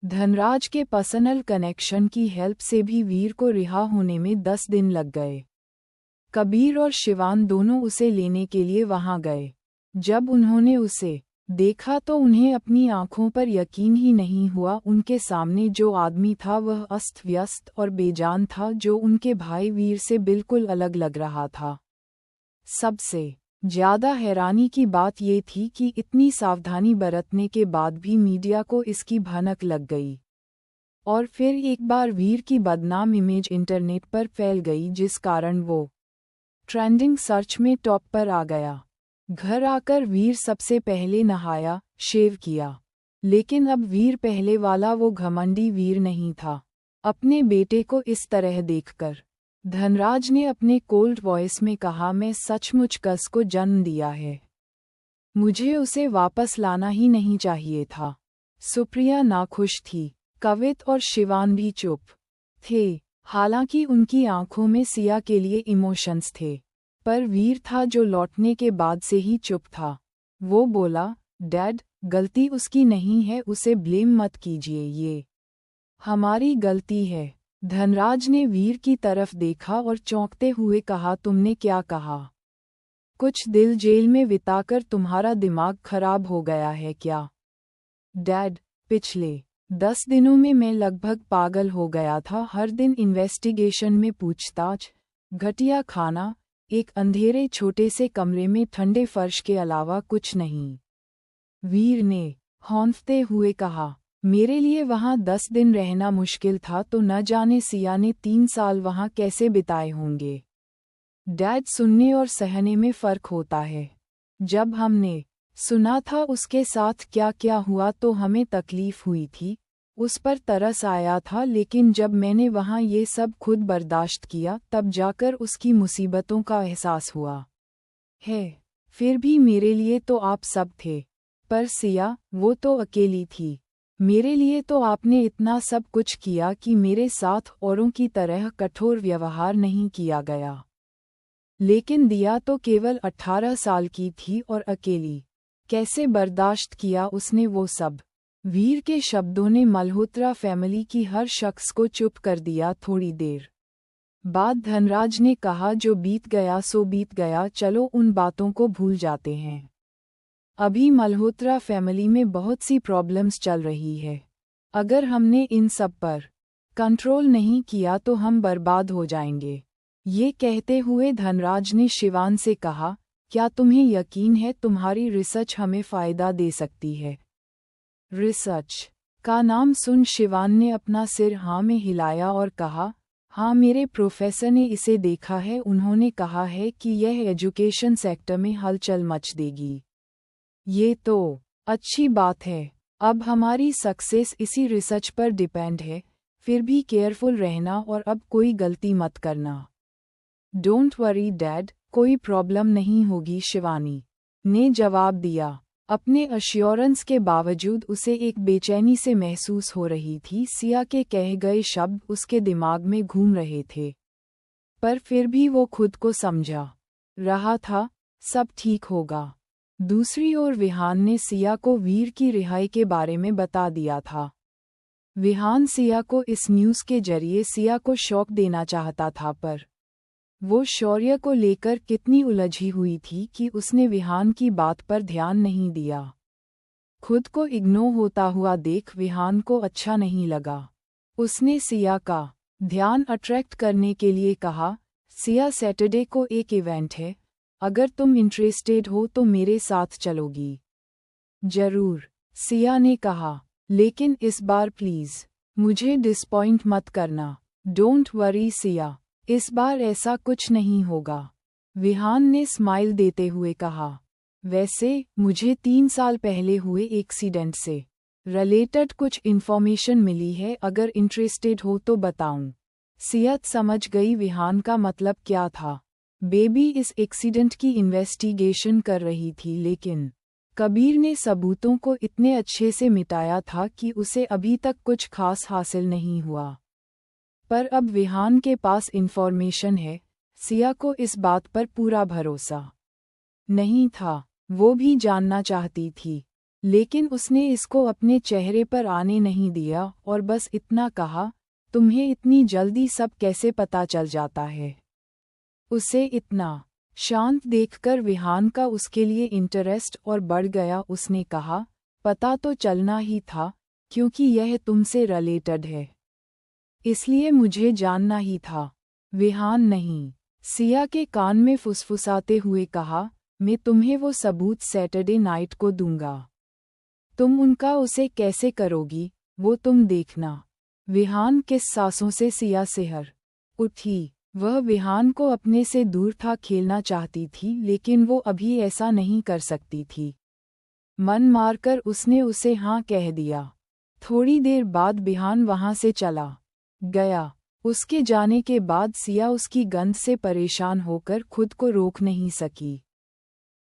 धनराज के personal connection की help से भी वीर को रिहा होने में 10 दिन लग गए। कबीर और शिवान दोनों उसे लेने के लिए वहां गए। जब उन्होंने उसे देखा तो उन्हें अपनी आंखों पर यकीन ही नहीं हुआ। उनके सामने जो आदमी था वह अस्त व्यस्त और बेजान था, जो उनके भाई वीर से बिल्कुल अलग लग रहा था। सबसे ज्यादा हैरानी की बात ये थी कि इतनी सावधानी बरतने के बाद भी मीडिया को इसकी भनक लग गई। और फिर एक बार वीर की बदनाम इमेज इंटरनेट पर फैल गई, जिस कारण वो ट्रेंडिंग सर्च में टॉप पर आ गया। घर आकर वीर सबसे पहले नहाया, शेव किया। लेकिन अब वीर पहले वाला वो घमंडी वीर नहीं था। अपने बेटे को इस तरह देखकर धनराज ने अपने कोल्ड वॉइस में कहा, मैं सचमुच कस को जन्म दिया है। मुझे उसे वापस लाना ही नहीं चाहिए था। सुप्रिया नाखुश थी। कवित और शिवान भी चुप थे। हालांकि उनकी आंखों में सिया के लिए इमोशंस थे, पर वीर था जो लौटने के बाद से ही चुप था। वो बोला, डैड, गलती उसकी नहीं है, उसे ब्लेम मत कीजिए, ये हमारी गलती है। धनराज ने वीर की तरफ देखा और चौंकते हुए कहा, तुमने क्या कहा? कुछ दिल जेल में बिताकर तुम्हारा दिमाग खराब हो गया है क्या? डैड, पिछले 10 दिनों में मैं लगभग पागल हो गया था। हर दिन इन्वेस्टिगेशन में पूछताछ, घटिया खाना, एक अंधेरे छोटे से कमरे में ठंडे फर्श के अलावा कुछ नहीं। वीर ने हौंफते हुए कहा, मेरे लिए वहां 10 दिन रहना मुश्किल था, तो न जाने सिया ने 3 साल वहां कैसे बिताए होंगे। डैड, सुनने और सहने में फ़र्क होता है। जब हमने सुना था उसके साथ क्या क्या हुआ तो हमें तकलीफ हुई थी, उस पर तरस आया था, लेकिन जब मैंने वहां ये सब खुद बर्दाश्त किया तब जाकर उसकी मुसीबतों का एहसास हुआ है। फिर भी मेरे लिए तो आप सब थे, पर सिया, वो तो अकेली थी। मेरे लिए तो आपने इतना सब कुछ किया कि मेरे साथ औरों की तरह कठोर व्यवहार नहीं किया गया। लेकिन दिया तो केवल 18 साल की थी और अकेली। कैसे बर्दाश्त किया उसने वो सब? वीर के शब्दों ने मल्होत्रा फैमिली की हर शख्स को चुप कर दिया। थोड़ी देर बाद धनराज ने कहा, जो बीत गया सो बीत गया, चलो उन बातों को भूल जाते हैं। अभी मल्होत्रा फैमिली में बहुत सी प्रॉब्लम्स चल रही है। अगर हमने इन सब पर कंट्रोल नहीं किया तो हम बर्बाद हो जाएंगे। ये कहते हुए धनराज ने शिवान से कहा, क्या तुम्हें यकीन है तुम्हारी रिसर्च हमें फ़ायदा दे सकती है? रिसर्च का नाम सुन शिवान ने अपना सिर हाँ में हिलाया और कहा, हाँ, मेरे प्रोफेसर ने इसे देखा है। उन्होंने कहा है कि यह एजुकेशन सेक्टर में हलचल मच देगी। ये तो अच्छी बात है। अब हमारी सक्सेस इसी रिसर्च पर डिपेंड है। फिर भी केयरफुल रहना और अब कोई गलती मत करना। डोंट वरी डैड, कोई प्रॉब्लम नहीं होगी, शिवानी ने जवाब दिया। अपने अश्योरेंस के बावजूद उसे एक बेचैनी से महसूस हो रही थी। सिया के कहे गए शब्द उसके दिमाग में घूम रहे थे, पर फिर भी वो खुद को समझा रहा था, सब ठीक होगा। दूसरी ओर विहान ने सिया को वीर की रिहाई के बारे में बता दिया था। विहान सिया को इस न्यूज़ के जरिए सिया को शॉक देना चाहता था, पर वो शौर्य को लेकर कितनी उलझी हुई थी कि उसने विहान की बात पर ध्यान नहीं दिया। खुद को इग्नोर होता हुआ देख विहान को अच्छा नहीं लगा। उसने सिया का ध्यान अट्रैक्ट करने के लिए कहा, सिया, सैटरडे को एक इवेंट है, अगर तुम इंटरेस्टेड हो तो मेरे साथ चलोगी? जरूर, सिया ने कहा, लेकिन इस बार प्लीज मुझे डिसपॉइंट मत करना। डोंट वरी सिया, इस बार ऐसा कुछ नहीं होगा, विहान ने स्माइल देते हुए कहा। वैसे मुझे 3 साल पहले हुए एक्सीडेंट से रिलेटेड कुछ इन्फॉर्मेशन मिली है, अगर इंटरेस्टेड हो तो बताऊं। सिया समझ गई विहान का मतलब क्या था। बेबी इस एक्सीडेंट की इन्वेस्टिगेशन कर रही थी, लेकिन कबीर ने सबूतों को इतने अच्छे से मिटाया था कि उसे अभी तक कुछ खास हासिल नहीं हुआ। पर अब विहान के पास इन्फॉर्मेशन है। सिया को इस बात पर पूरा भरोसा नहीं था। वो भी जानना चाहती थी लेकिन उसने इसको अपने चेहरे पर आने नहीं दिया और बस इतना कहा, तुम्हें इतनी जल्दी सब कैसे पता चल जाता है? उसे इतना शांत देखकर विहान का उसके लिए इंटरेस्ट और बढ़ गया। उसने कहा, पता तो चलना ही था, क्योंकि यह तुमसे रिलेटेड है, इसलिए मुझे जानना ही था। विहान नहीं, सिया के कान में फुसफुसाते हुए कहा, मैं तुम्हें वो सबूत सैटरडे नाइट को दूंगा। तुम उनका उसे कैसे करोगी, वो तुम देखना। विहान किस सांसों से सिया सिहर उठी। वह विहान को अपने से दूर था खेलना चाहती थी, लेकिन वो अभी ऐसा नहीं कर सकती थी। मन मारकर उसने उसे हाँ कह दिया। थोड़ी देर बाद विहान वहां से चला गया। उसके जाने के बाद सिया उसकी गंध से परेशान होकर खुद को रोक नहीं सकी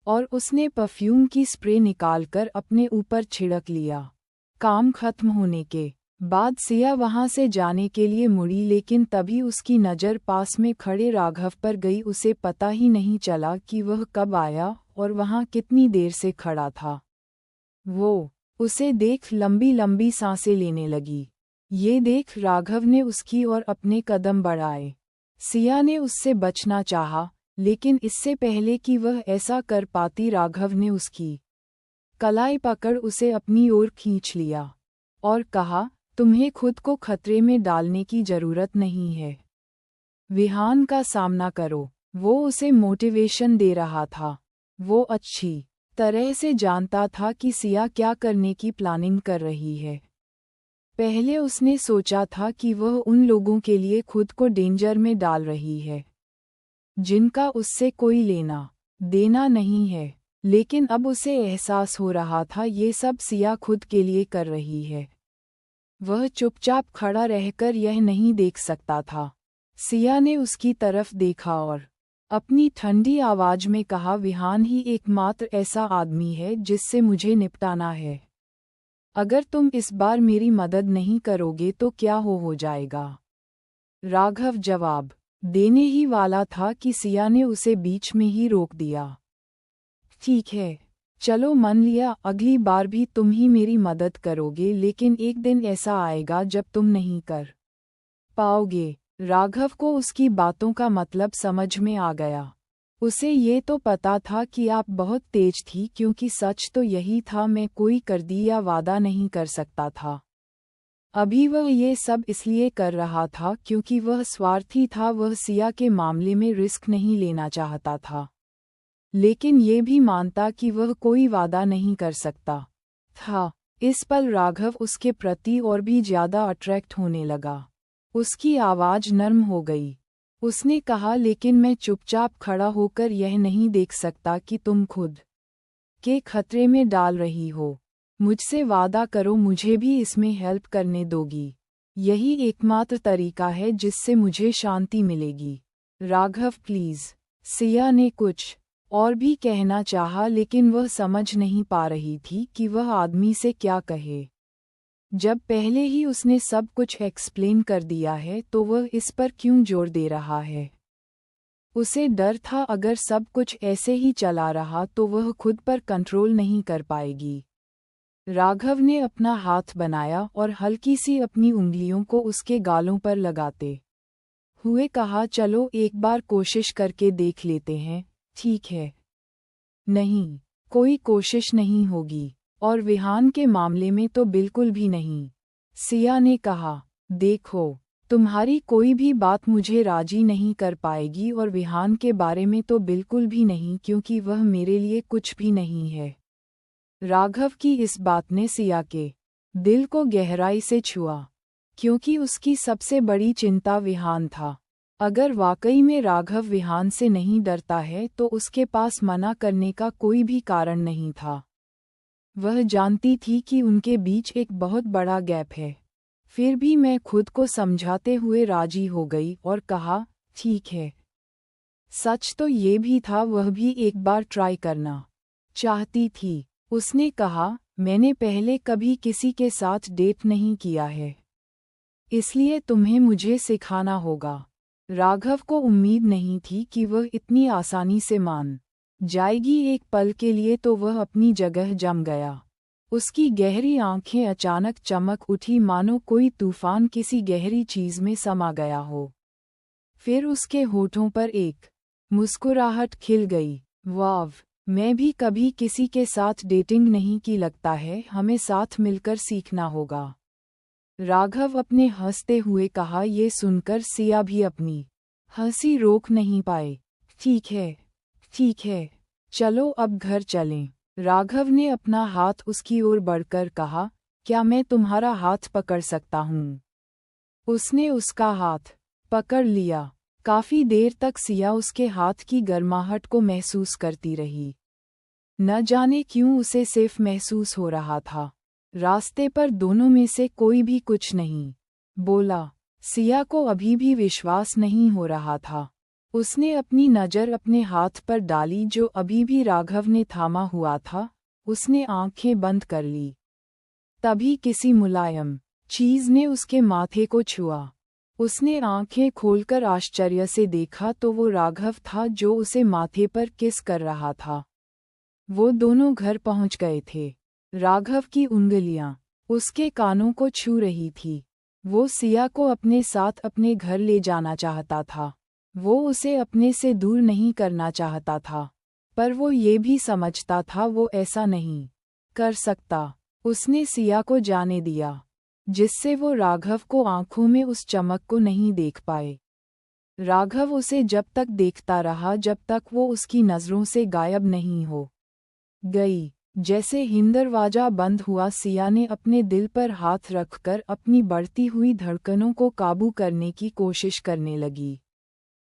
और उसने परफ्यूम की स्प्रे निकालकर अपने ऊपर छिड़क लिया। काम खत्म होने के बाद सिया वहां से जाने के लिए मुड़ी, लेकिन तभी उसकी नज़र पास में खड़े राघव पर गई। उसे पता ही नहीं चला कि वह कब आया और वहां कितनी देर से खड़ा था। वो उसे देख लंबी लंबी सांसें लेने लगी। ये देख राघव ने उसकी ओर अपने कदम बढ़ाए। सिया ने उससे बचना चाहा, लेकिन इससे पहले कि वह ऐसा कर पाती, राघव ने उसकी कलाई पकड़ उसे अपनी ओर खींच लिया और कहा, तुम्हें खुद को खतरे में डालने की जरूरत नहीं है। विहान का सामना करो। वो उसे मोटिवेशन दे रहा था। वो अच्छी तरह से जानता था कि सिया क्या करने की प्लानिंग कर रही है। पहले उसने सोचा था कि वह उन लोगों के लिए खुद को डेंजर में डाल रही है जिनका उससे कोई लेना देना नहीं है, लेकिन अब उसे एहसास हो रहा था ये सब सिया खुद के लिए कर रही है। वह चुपचाप खड़ा रहकर यह नहीं देख सकता था। सिया ने उसकी तरफ देखा और अपनी ठंडी आवाज में कहा, विहान ही एकमात्र ऐसा आदमी है जिससे मुझे निपटाना है। अगर तुम इस बार मेरी मदद नहीं करोगे तो क्या हो जाएगा? राघव जवाब देने ही वाला था कि सिया ने उसे बीच में ही रोक दिया। ठीक है, चलो मान लिया, अगली बार भी तुम ही मेरी मदद करोगे, लेकिन एक दिन ऐसा आएगा जब तुम नहीं कर पाओगे। राघव को उसकी बातों का मतलब समझ में आ गया। उसे ये तो पता था कि आप बहुत तेज थी, क्योंकि सच तो यही था, मैं कोई कर दी या वादा नहीं कर सकता था। अभी वह ये सब इसलिए कर रहा था क्योंकि वह स्वार्थी था। वह सिया के मामले में रिस्क नहीं लेना चाहता था, लेकिन ये भी मानता कि वह कोई वादा नहीं कर सकता था। इस पल राघव उसके प्रति और भी ज्यादा अट्रैक्ट होने लगा। उसकी आवाज नर्म हो गई। उसने कहा, लेकिन मैं चुपचाप खड़ा होकर यह नहीं देख सकता कि तुम खुद के खतरे में डाल रही हो। मुझसे वादा करो, मुझे भी इसमें हेल्प करने दोगी। यही एकमात्र तरीका है जिससे मुझे शांति मिलेगी। राघव प्लीज। सिया ने कुछ और भी कहना चाहा, लेकिन वह समझ नहीं पा रही थी कि वह आदमी से क्या कहे। जब पहले ही उसने सब कुछ एक्सप्लेन कर दिया है तो वह इस पर क्यों जोर दे रहा है? उसे डर था अगर सब कुछ ऐसे ही चला रहा तो वह खुद पर कंट्रोल नहीं कर पाएगी। राघव ने अपना हाथ बनाया और हल्की सी अपनी उंगलियों को उसके गालों पर लगाते हुए कहा, चलो एक बार कोशिश करके देख लेते हैं, ठीक है? नहीं, कोई कोशिश नहीं होगी, और विहान के मामले में तो बिल्कुल भी नहीं। सिया ने कहा, देखो, तुम्हारी कोई भी बात मुझे राजी नहीं कर पाएगी, और विहान के बारे में तो बिल्कुल भी नहीं, क्योंकि वह मेरे लिए कुछ भी नहीं है। राघव की इस बात ने सिया के दिल को गहराई से छुआ, क्योंकि उसकी सबसे बड़ी चिंता विहान था। अगर वाकई में राघव विहान से नहीं डरता है तो उसके पास मना करने का कोई भी कारण नहीं था। वह जानती थी कि उनके बीच एक बहुत बड़ा गैप है। फिर भी मैं खुद को समझाते हुए राजी हो गई और कहा, ठीक है। सच तो ये भी था, वह भी एक बार ट्राई करना चाहती थी। उसने कहा, मैंने पहले कभी किसी के साथ डेट नहीं किया है, इसलिए तुम्हें मुझे सिखाना होगा। राघव को उम्मीद नहीं थी कि वह इतनी आसानी से मान जाएगी। एक पल के लिए तो वह अपनी जगह जम गया। उसकी गहरी आंखें अचानक चमक उठी मानो कोई तूफान किसी गहरी चीज में समा गया हो। फिर उसके होठों पर एक मुस्कुराहट खिल गई। वाव, मैं भी कभी किसी के साथ डेटिंग नहीं की, लगता है हमें साथ मिलकर सीखना होगा। राघव अपने हंसते हुए कहा। ये सुनकर सिया भी अपनी हंसी रोक नहीं पाए। ठीक है, चलो अब घर चलें। राघव ने अपना हाथ उसकी ओर बढ़कर कहा, क्या मैं तुम्हारा हाथ पकड़ सकता हूँ? उसने उसका हाथ पकड़ लिया। काफी देर तक सिया उसके हाथ की गर्माहट को महसूस करती रही। न जाने क्यों उसे सिर्फ महसूस हो रहा था। रास्ते पर दोनों में से कोई भी कुछ नहीं बोला। सिया को अभी भी विश्वास नहीं हो रहा था। उसने अपनी नज़र अपने हाथ पर डाली जो अभी भी राघव ने थामा हुआ था। उसने आंखें बंद कर ली। तभी किसी मुलायम चीज ने उसके माथे को छुआ। उसने आंखें खोलकर आश्चर्य से देखा तो वो राघव था जो उसे माथे पर किस कर रहा था। वो दोनों घर पहुंच गए थे। राघव की उंगलियां उसके कानों को छू रही थी। वो सिया को अपने साथ अपने घर ले जाना चाहता था। वो उसे अपने से दूर नहीं करना चाहता था, पर वो ये भी समझता था वो ऐसा नहीं कर सकता। उसने सिया को जाने दिया, जिससे वो राघव को आंखों में उस चमक को नहीं देख पाए। राघव उसे जब तक देखता रहा जब तक वो उसकी नज़रों से गायब नहीं हो गई। जैसे ही दरवाजा बंद हुआ, सिया ने अपने दिल पर हाथ रखकर अपनी बढ़ती हुई धड़कनों को काबू करने की कोशिश करने लगी।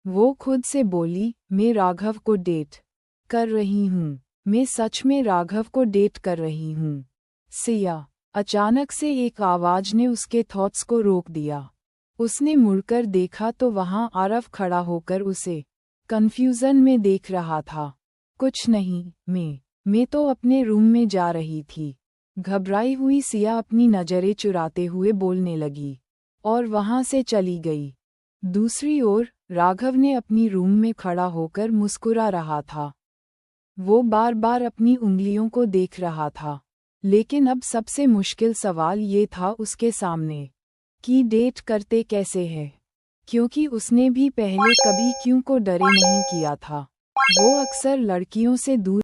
वो खुद से बोली, मैं राघव को डेट कर रही हूँ। मैं सच में राघव को डेट कर रही हूँ। सिया। अचानक से एक आवाज ने उसके थॉट्स को रोक दिया। उसने मुड़कर देखा तो वहाँ आरव खड़ा होकर उसे कन्फ्यूजन में देख रहा था। कुछ नहीं, मैं तो अपने रूम में जा रही थी। घबराई हुई सिया अपनी नज़रें चुराते हुए बोलने लगी और वहाँ से चली गई। दूसरी ओर राघव ने अपनी रूम में खड़ा होकर मुस्कुरा रहा था। वो बार बार अपनी उंगलियों को देख रहा था, लेकिन अब सबसे मुश्किल सवाल ये था उसके सामने कि डेट करते कैसे है, क्योंकि उसने भी पहले कभी क्यों को डरे नहीं किया था। वो अक्सर लड़कियों से दूर